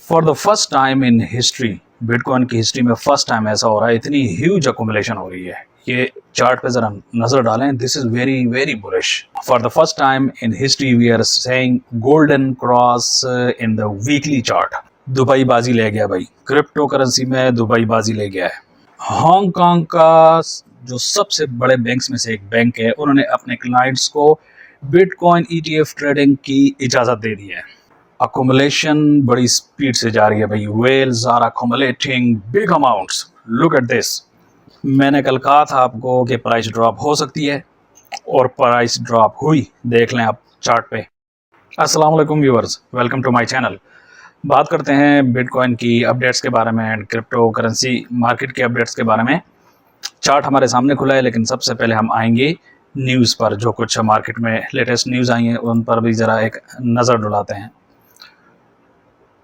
For the first time in history, bitcoin की history में first time ऐसा हो रहा है, इतनी ह्यूज अकोमुलेशन हो रही है। ये चार्ट पे जरा नजर डालें, this is very very bullish. For the first time in history we are saying golden cross in the weekly chart. Dubai बाजी ले गया भाई, क्रिप्टो करेंसी में दुबई बाजी ले गया है। हांगकांग का जो सबसे बड़े बैंक्स में से एक बैंक है, उन्होंने अपने क्लाइंट्स को बिटकॉइन ETF ट्रेडिंग की इजाजत दे दी है। अकोमुलेशन बड़ी स्पीड से जा रही है भाई, whales are accumulating big amounts. Look at this. मैंने कल कहा था आपको कि प्राइस ड्रॉप हो सकती है और प्राइस ड्रॉप हुई, देख लें आप चार्ट पे। अस्सलाम वालेकुम viewers, welcome to my channel. बात करते हैं बिटकॉइन की अपडेट्स के बारे में एंड क्रिप्टो करेंसी मार्केट के अपडेट्स के बारे में। चार्ट हमारे सामने खुला है, लेकिन सबसे पहले हम आएंगे न्यूज़ पर। जो कुछ मार्केट में लेटेस्ट न्यूज़ आई हैं उन पर भी ज़रा एक नज़र डुलाते हैं।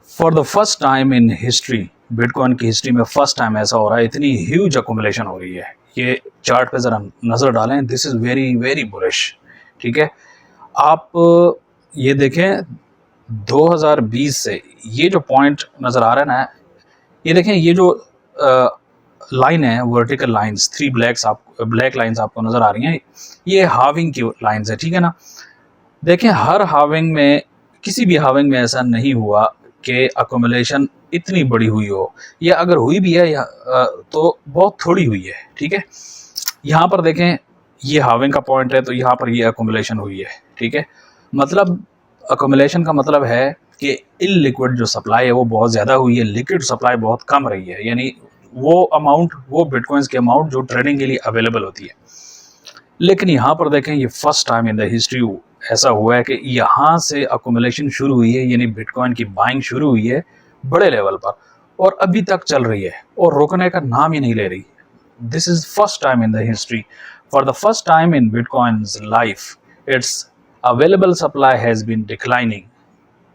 For the first time in history, bitcoin की हिस्ट्री में फर्स्ट टाइम ऐसा हो रहा है, इतनी ह्यूज अकोमुलेशन हो रही है। ये चार्ट पे ज़रा नज़र डालें, this is very very bullish. ठीक है, आप ये देखें 2020 से ये जो पॉइंट नज़र आ रहा है ना, ये देखें, ये जो लाइन है, vertical lines, three black lines आपको नज़र आ रही हैं, ये हाविंग की लाइंस है। ठीक है ना, देखें हर हाविंग में, किसी भी हाविंग में ऐसा नहीं हुआ कि अकोमुलेशन इतनी बड़ी हुई हो, या अगर हुई भी है तो बहुत थोड़ी हुई है। ठीक है, यहाँ पर देखें ये हाविंग का पॉइंट है, तो यहाँ पर ये अकोमुलेशन हुई है। ठीक है, मतलब अकोमुलेशन का मतलब है कि इलिक्विड जो सप्लाई है वो बहुत ज़्यादा हुई है, लिक्विड सप्लाई बहुत कम रही है। यानी वो अमाउंट, वो बिटकॉइंस की अमाउंट जो ट्रेडिंग के लिए अवेलेबल होती है। लेकिन यहाँ पर देखें, ये first time in the history ऐसा हुआ है कि यहाँ से अकोमुलेशन शुरू हुई है, यानी बिटकॉइन की बाइंग शुरू हुई है बड़े लेवल पर, और अभी तक चल रही है और रुकने का नाम ही नहीं ले रही। This is first time in the history. For the first time in bitcoins life, it's available supply has been declining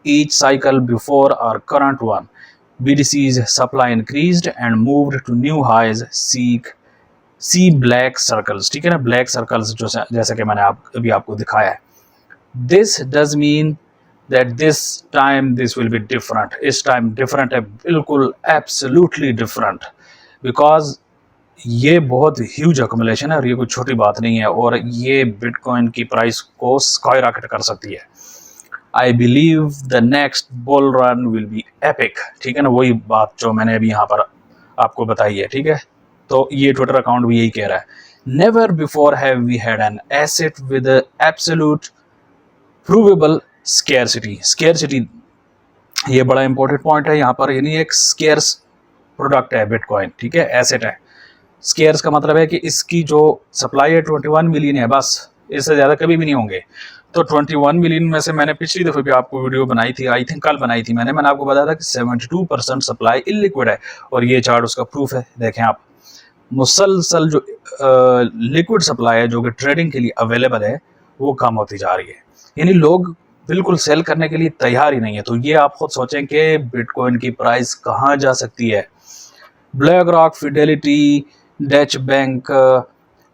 each cycle before our current one. BTC's supply increased and moved to new highs. See black circles। ठीक है ना, black circles जो जैसे कि मैंने अभी आपको दिखाया है। This does mean that this time this will be different। इस टाइम डिफरेंट है, बिल्कुल एब्सोल्युटली डिफरेंट, बिकॉज ये बहुत ह्यूज अकोमुलेशन है और ये कोई छोटी बात नहीं है, और ये बिटकॉइन की प्राइस को स्काई रॉकेट कर सकती है। I believe the next bull run will be epic. ठीक है ना, वही बात जो मैंने अभी यहाँ पर आपको बताई है। ठीक है, तो ये ट्विटर अकाउंट भी यही कह रहा है। Never before have we had an asset with absolute provable scarcity. ये बड़ा इंपॉर्टेंट पॉइंट है यहाँ पर, यानी एक स्केर्स प्रोडक्ट है बिटकॉइन। ठीक है, एसेट है। स्केर्स का मतलब है कि इसकी जो सप्लाई है 21 मिलियन है, बस, इससे ज़्यादा कभी भी नहीं होंगे। तो 21 मिलियन में से मैंने पिछली दफ़े भी आपको वीडियो बनाई थी, आई थिंक कल बनाई थी मैंने आपको बताया था कि 72% सप्लाई इलिक्विड है, और ये चार्ट उसका प्रूफ है। देखें आप, मुसलसल जो लिक्विड सप्लाई है जो कि ट्रेडिंग के लिए अवेलेबल है वो कम होती जा रही है, यानी लोग बिल्कुल सेल करने के लिए तैयार ही नहीं है। तो ये आप खुद सोचें कि बिटकॉइन की प्राइस कहाँ जा सकती है। BlackRock, Fidelity, Deutsche Bank,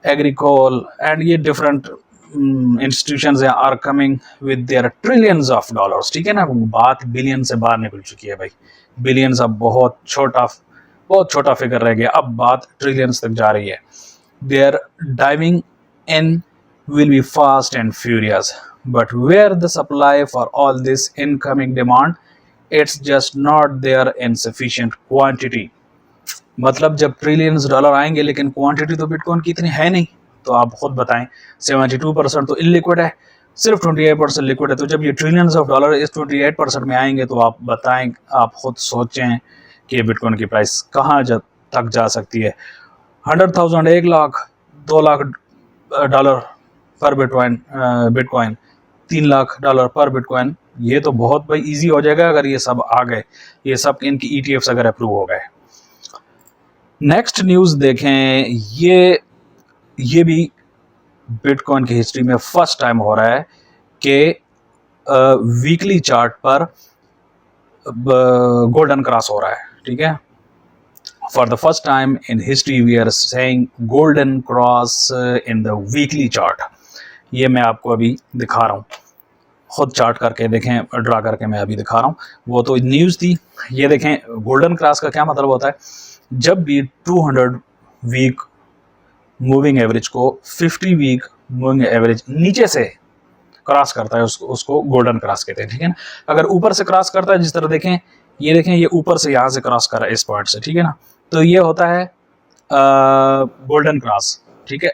Agricole and ये different institutions are coming with their trillions of dollars. ठीक है ना, बात बिलियन से बाहर निकल चुकी है भाई। बिलियंस अब बहुत छोटा फिगर रह गया, अब बात ट्रिलियंस तक जा रही है। There diving in will be fast and furious, but where the supply for all this incoming demand, it's just not there insufficient quantity. मतलब जब ट्रिलियंस डॉलर आएंगे लेकिन क्वांटिटी तो बिटकॉइन की इतनी है नहीं, तो आप खुद बताएं। 72% तो इलिक्विड है, सिर्फ 28% लिक्विड है। तो जब ये ट्रिलियंस ऑफ डॉलर इस 28% में आएंगे, तो आप बताएं, आप खुद सोचें कि बिटकॉइन की प्राइस कहाँ तक जा सकती है। 100,000, 1 लाख, 2 लाख डॉलर पर बिटकॉइन, 3 लाख डॉलर पर बिटकॉइन, ये तो बहुत भाई ईजी हो जाएगा अगर ये सब आ गए, ये सब इनकी ETFs अगर अप्रूव हो गए। नेक्स्ट न्यूज़ देखें, ये भी बिटकॉइन की हिस्ट्री में फर्स्ट टाइम हो रहा है कि वीकली चार्ट पर गोल्डन क्रॉस हो रहा है। ठीक है, for the first time in history we are saying golden cross in the weekly chart. ये मैं आपको अभी दिखा रहा हूँ। खुद चार्ट करके देखें, ड्रा करके मैं अभी दिखा रहा हूँ। वो तो न्यूज़ थी। ये देखें गोल्डन क्रॉस का क्या मतलब होता है, जब भी 200 वीक मूविंग एवरेज को 50 वीक मूविंग एवरेज नीचे से क्रॉस करता है उसको गोल्डन क्रॉस कहते हैं, ठीक है ना। अगर ऊपर से क्रॉस करता है, जिस तरह देखें ये ऊपर से यहाँ से क्रॉस कर रहा है इस पॉइंट से, ठीक है ना, तो ये होता है गोल्डन क्रॉस, ठीक है।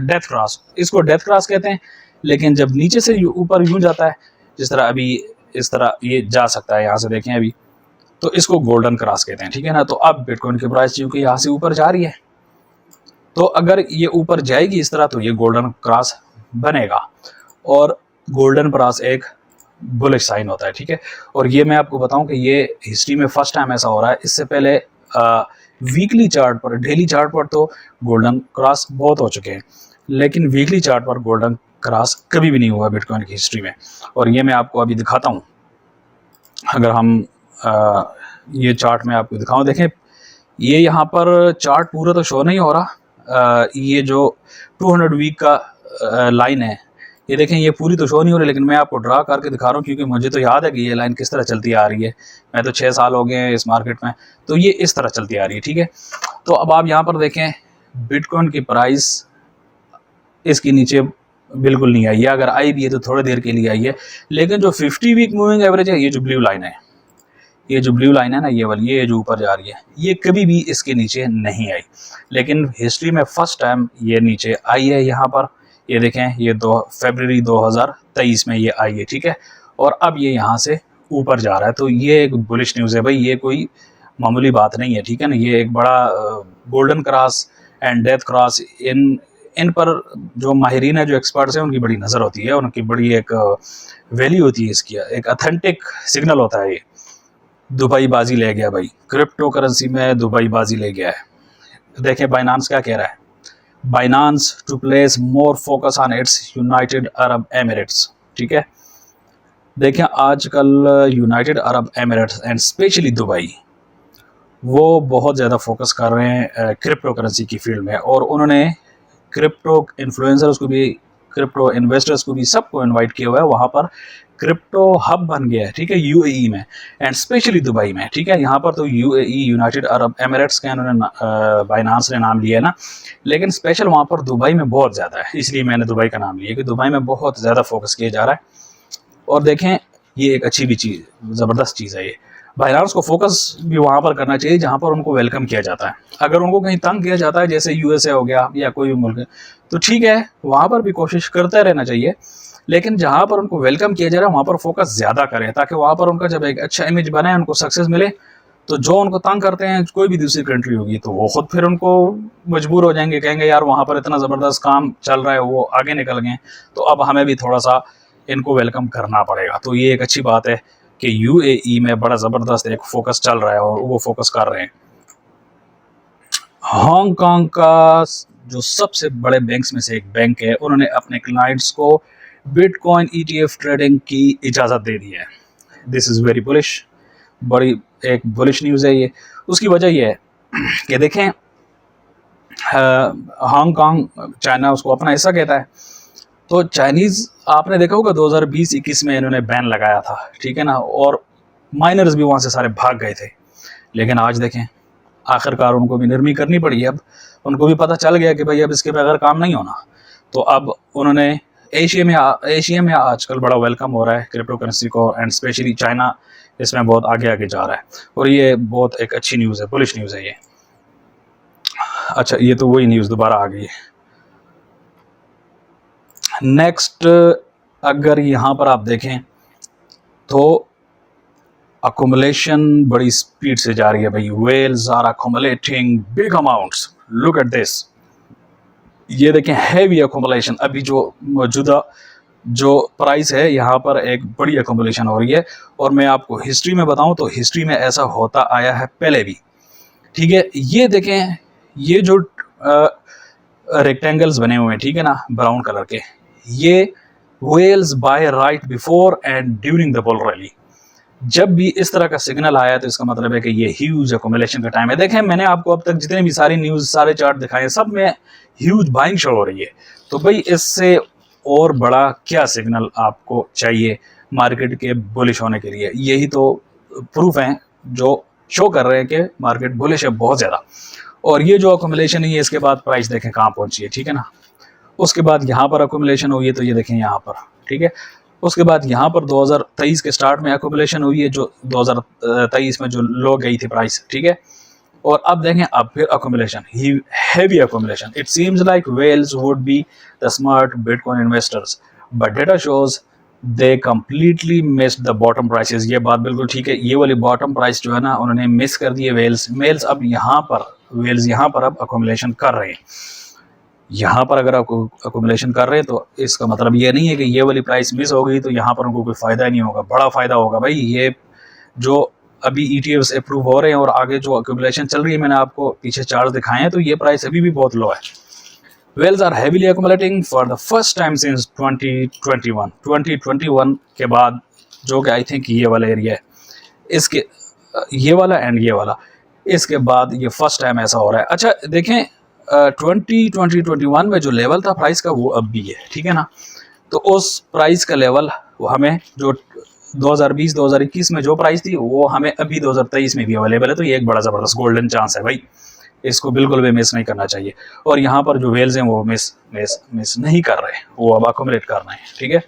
डेथ क्रॉस, इसको डेथ क्रॉस कहते हैं। लेकिन जब नीचे से ऊपर यूं जाता है, जिस तरह अभी इस तरह ये जा सकता है, यहाँ से देखें अभी, तो इसको गोल्डन क्रॉस कहते हैं, ठीक है ना। तो अब बिटकॉइन की प्राइस क्योंकि यहाँ से ऊपर जा रही है, तो अगर ये ऊपर जाएगी इस तरह, तो ये गोल्डन क्रॉस बनेगा, और गोल्डन क्रॉस एक बुलिश साइन होता है, ठीक है। और ये मैं आपको बताऊं कि ये हिस्ट्री में फर्स्ट टाइम ऐसा हो रहा है। इससे पहले वीकली चार्ट पर, डेली चार्ट पर तो गोल्डन क्रॉस बहुत हो चुके हैं, लेकिन वीकली चार्ट पर गोल्डन क्रॉस कभी भी नहीं हुआ बिटकॉइन की हिस्ट्री में। और ये मैं आपको अभी दिखाता हूँ। अगर हम ये चार्ट में आपको दिखाऊं, देखें ये यहाँ पर चार्ट पूरा तो शो नहीं हो रहा। ये जो 200 वीक का लाइन है, ये देखें ये पूरी तो शो नहीं हो रही, लेकिन मैं आपको ड्रा करके दिखा रहा हूँ क्योंकि मुझे तो याद है कि ये लाइन किस तरह चलती आ रही है। मैं तो 6 साल हो गए हैं इस मार्केट में, तो ये इस तरह चलती आ रही है, ठीक है। तो अब आप यहाँ पर देखें बिटकॉइन की प्राइस इसके नीचे बिल्कुल नहीं आई है। अगर आई भी है तो थोड़ी देर के लिए आई है, लेकिन जो 50 वीक मूविंग एवरेज है, ये जो ब्लू लाइन है, ये जो ब्लू लाइन है ना, ये वाली, ये जो ऊपर जा रही है, ये कभी भी इसके नीचे नहीं आई। लेकिन हिस्ट्री में फर्स्ट टाइम ये नीचे आई है। यहाँ पर ये देखें, ये फरवरी 2023 में ये आई है, ठीक है। और अब ये यहाँ से ऊपर जा रहा है, तो ये एक बुलिश न्यूज़ है भाई, ये कोई मामूली बात नहीं है, ठीक है ना। ये एक बड़ा golden cross and death cross, इन पर जो माहिरीन है, जो एक्सपर्ट्स हैं, उनकी बड़ी नज़र होती है, उनकी बड़ी एक वैल्यू होती है इसकी, एक ऑथेंटिक सिग्नल होता है। ये दुबई बाजी ले गया भाई, क्रिप्टो करेंसी में दुबई बाजी ले गया है। देखें बाइनांस क्या कह रहा है, Binance to place more focus on its United Arab Emirates, ठीक है। देखें आजकल United Arab Emirates and specially Dubai, वो बहुत ज़्यादा फोकस कर रहे हैं क्रिप्टो करेंसी की फील्ड में, और उन्होंने क्रिप्टो इन्फ्लुएंसर्स को भी, क्रिप्टो इन्वेस्टर्स को भी, सबको इनवाइट किया हुआ है। वहाँ पर क्रिप्टो हब बन गया है, ठीक है, यूएई में एंड स्पेशली दुबई में, ठीक है। यहाँ पर तो यूएई, यूनाइटेड अरब एमिरेट्स का इन्होंने बाइनांस ने नाम लिया है ना, लेकिन स्पेशल वहाँ पर दुबई में बहुत ज़्यादा है, इसलिए मैंने दुबई का नाम लिया कि दुबई में बहुत ज़्यादा फोकस किया जा रहा है। और देखें ये एक अच्छी भी चीज़, ज़बरदस्त चीज़ है ये। बाइनांस को फोकस भी वहाँ पर करना चाहिए जहाँ पर उनको वेलकम किया जाता है। अगर उनको कहीं तंग किया जाता है, जैसे यूएसए हो गया या कोई भी मुल्क है, तो ठीक है, वहाँ पर भी कोशिश करते रहना चाहिए, लेकिन जहाँ पर उनको वेलकम किया जा रहा है वहाँ पर फोकस ज़्यादा करें, ताकि वहाँ पर उनका जब एक अच्छा इमेज बने, उनको सक्सेस मिले, तो जो उनको तंग करते हैं कोई भी दूसरी कंट्री होगी, तो वो खुद फिर उनको मजबूर हो जाएंगे, कहेंगे यार वहाँ पर इतना ज़बरदस्त काम चल रहा है, वो आगे निकल गए, तो अब हमें भी थोड़ा सा इनको वेलकम करना पड़ेगा। तो ये एक अच्छी बात है कि यूएई में बड़ा ज़बरदस्त एक फोकस चल रहा है और वो फोकस कर रहे हैं। हांगकांग का जो सबसे बड़े बैंक्स में से एक बैंक है, उन्होंने अपने क्लाइंट्स को बिटकॉइन ETF ट्रेडिंग की इजाज़त दे दी है। दिस इज़ वेरी बुलिश, बड़ी एक बुलिश न्यूज़ है ये। उसकी वजह ये है कि देखें हांगकांग, चाइना उसको अपना हिस्सा कहता है, तो चाइनीज़ आपने देखा होगा 2020-21 में इन्होंने बैन लगाया था, ठीक है ना, और माइनर्स भी वहाँ से सारे भाग गए थे। लेकिन आज देखें आखिरकार उनको भी नरमी करनी पड़ी। अब उनको भी पता चल गया कि भाई अब इसके बगैर काम नहीं होना, तो अब उन्होंने एशिया में आजकल बड़ा वेलकम हो रहा है क्रिप्टो करेंसी को, एंड स्पेशली चाइना इसमें बहुत आगे आगे जा रहा है, और ये बहुत एक अच्छी न्यूज़ है, बुलिश न्यूज़ है ये। अच्छा, ये तो वही न्यूज़ दोबारा आ गई है। नेक्स्ट अगर यहाँ पर आप देखें तो अकोमुलेशन बड़ी स्पीड से जा रही है भाई, whales are accumulating big amounts, look at this. ये देखें हैवी अकोमुलेशन, अभी जो मौजूदा जो प्राइस है यहाँ पर एक बड़ी अकोमुलेशन हो रही है। और मैं आपको हिस्ट्री में बताऊं तो हिस्ट्री में ऐसा होता आया है पहले भी, ठीक है। ये देखें, ये जो रेक्टेंगल्स बने हुए हैं, ठीक है ना, ब्राउन कलर के, ये whales buy right before and during the bull rally. जब भी इस तरह का सिग्नल आया तो इसका मतलब है कि ये ह्यूज अकोमुलेशन का टाइम है। देखें मैंने आपको अब तक जितने भी सारी न्यूज़, सारे चार्ट दिखाए, सब में ह्यूज बाइंग शो हो रही है। तो भाई इससे और बड़ा क्या सिग्नल आपको चाहिए मार्केट के बुलिश होने के लिए। यही तो प्रूफ हैं जो शो कर रहे हैं कि मार्केट बुलिश है बहुत ज़्यादा। और ये जो अकोमुलेशन है, इसके बाद प्राइस देखें कहाँ पहुंची है, ठीक है ना। उसके बाद यहाँ पर अकोमुलेशन हुई है, तो ये देखें यहाँ पर, ठीक है। उसके बाद यहाँ पर 2023 के स्टार्ट में अकोमुलेशन हुई है, जो 2023 में जो लो गई थी प्राइस, ठीक है। और अब देखें अब फिर accumulation, heavy accumulation. It seems like whales would be the smart Bitcoin investors, but data shows they completely missed the bottom prices। ये बात बिल्कुल ठीक है, ये वाली बॉटम प्राइस जो है ना उन्होंने मिस कर दी है। whales अब यहाँ पर अब अकोमुलेशन कर रहे हैं। यहाँ पर अगर आप अकोमुलेशन कर रहे हैं तो इसका मतलब ये नहीं है कि ये वाली प्राइस मिस हो गई तो यहाँ पर उनको कोई फ़ायदा नहीं होगा, बड़ा फ़ायदा होगा भाई। ये जो अभी ETFs अप्रूव हो रहे हैं और आगे जो अक्यूमुलेशन चल रही है, मैंने आपको पीछे चार्ट दिखाए हैं, तो ये प्राइस अभी भी बहुत लो है। Whales are heavily accumulating for the first time since 2021 के बाद, जो कि आई थिंक ये वाला एरिया है, इसके ये वाला एंड ये वाला, इसके बाद ये फर्स्ट टाइम ऐसा हो रहा है। अच्छा देखें 2021 में जो लेवल था प्राइस का वो अब भी है, ठीक है ना। तो उस प्राइस का लेवल वो हमें जो 2020-2021 में जो प्राइस थी वो हमें अभी 2023 में भी अवेलेबल है। तो ये एक बड़ा ज़बरदस्त गोल्डन चांस है भाई, इसको बिल्कुल भी मिस नहीं करना चाहिए। और यहाँ पर जो वेल्स हैं वो मिस नहीं कर रहे, वो अब अकोमुलेट कर रहे हैं, ठीक है।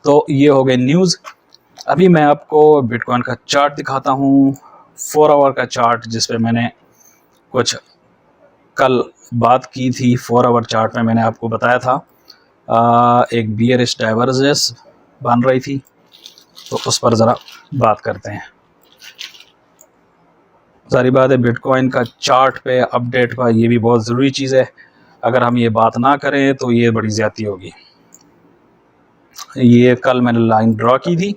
तो ये हो गई न्यूज़। अभी मैं आपको बिटकॉइन का चार्ट दिखाता हूँ, 4 आवर का चार्ट, जिस पे मैंने कुछ कल बात की थी। 4 आवर चार्ट में मैंने आपको बताया था एक बियरिश डाइवर्जेंस बन रही थी, तो उस पर ज़रा बात करते हैं। सारी बात है बिटकॉइन का चार्ट पे अपडेट का ये भी बहुत ज़रूरी चीज़ है। अगर हम ये बात ना करें तो ये बड़ी ज़्यादती होगी। ये कल मैंने लाइन ड्रॉ की थी,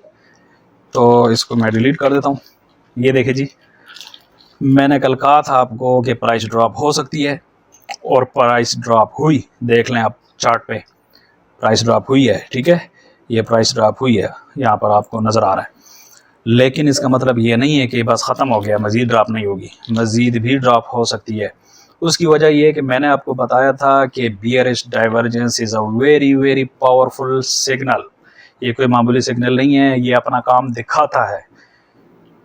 तो इसको मैं डिलीट कर देता हूँ। ये देखिए जी, मैंने कल कहा था आपको कि प्राइस ड्रॉप हो सकती है, और प्राइस ड्रॉप हुई। देख लें आप चार्ट पे, प्राइस ड्रॉप हुई है, ठीक है। ये प्राइस ड्रॉप हुई है, यहाँ पर आपको नज़र आ रहा है। लेकिन इसका मतलब ये नहीं है कि बस ख़त्म हो गया, मज़ीद ड्रॉप नहीं होगी, मज़ीद भी ड्रॉप हो सकती है। उसकी वजह ये है कि मैंने आपको बताया था कि bearish divergence is a very very powerful signal. ये कोई मामूली सिग्नल नहीं है, ये अपना काम दिखाता है।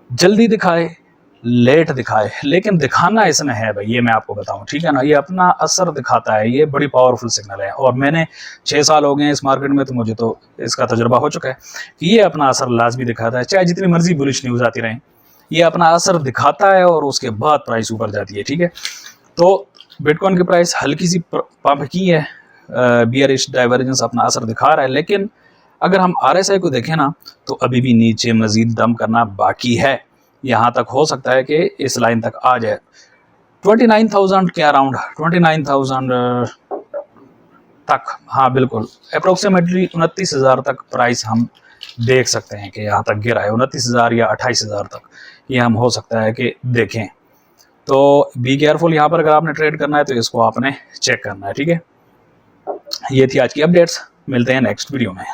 जल्दी दिखाए लेट दिखाए, लेकिन दिखाना इसमें है भाई, ये मैं आपको बताऊं, ठीक है ना। ये अपना असर दिखाता है, ये बड़ी पावरफुल सिग्नल है। और मैंने 6 साल हो गए हैं इस मार्केट में, तो मुझे तो इसका तजुर्बा हो चुका है कि ये अपना असर लाजमी दिखाता है। चाहे जितनी मर्जी बुलिश न्यूज़ आती रहें, ये अपना असर दिखाता है और उसके बाद प्राइस ऊपर जाती है, ठीक है। तो बिटकॉइन की प्राइस हल्की सी पंप की है, बियरिश डाइवर्जेंस अपना असर दिखा रहा है। लेकिन अगर हम RSI को देखें ना, तो अभी भी नीचे मजीद दम करना बाकी है। यहाँ तक हो सकता है कि इस लाइन तक आ जाए 29,000 के अराउंड, 29,000 तक, हाँ बिल्कुल अप्रोक्सीमेटली 29,000 तक प्राइस हम देख सकते हैं कि यहाँ तक गिरा है। 29,000 या 28,000 तक ये हम हो सकता है कि देखें। तो बी केयरफुल यहाँ पर, अगर आपने ट्रेड करना है तो इसको आपने चेक करना है, ठीक है। ये थी आज की अपडेट्स, मिलते हैं नेक्स्ट वीडियो में।